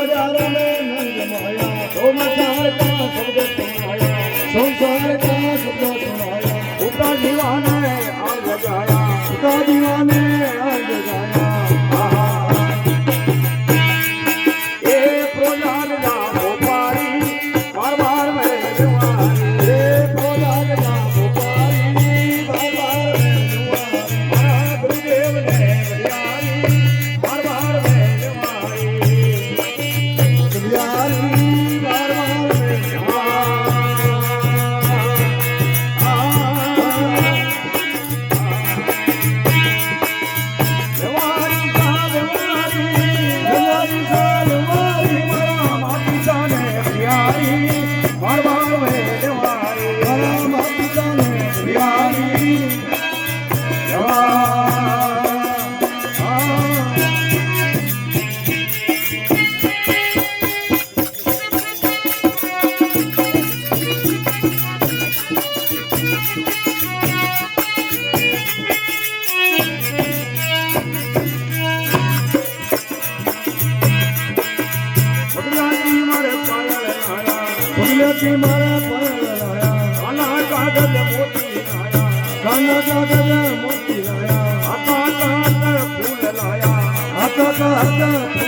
बाजार में नंद माया संसार का शब्द सुनाया संसार का शब्द सुनाया उठा दीवाने आज गाया उठा दीवाने आज गाया मारा लाया काला कागज मोती लाया काला कागज मोती लाया आता का फूल लाया आता का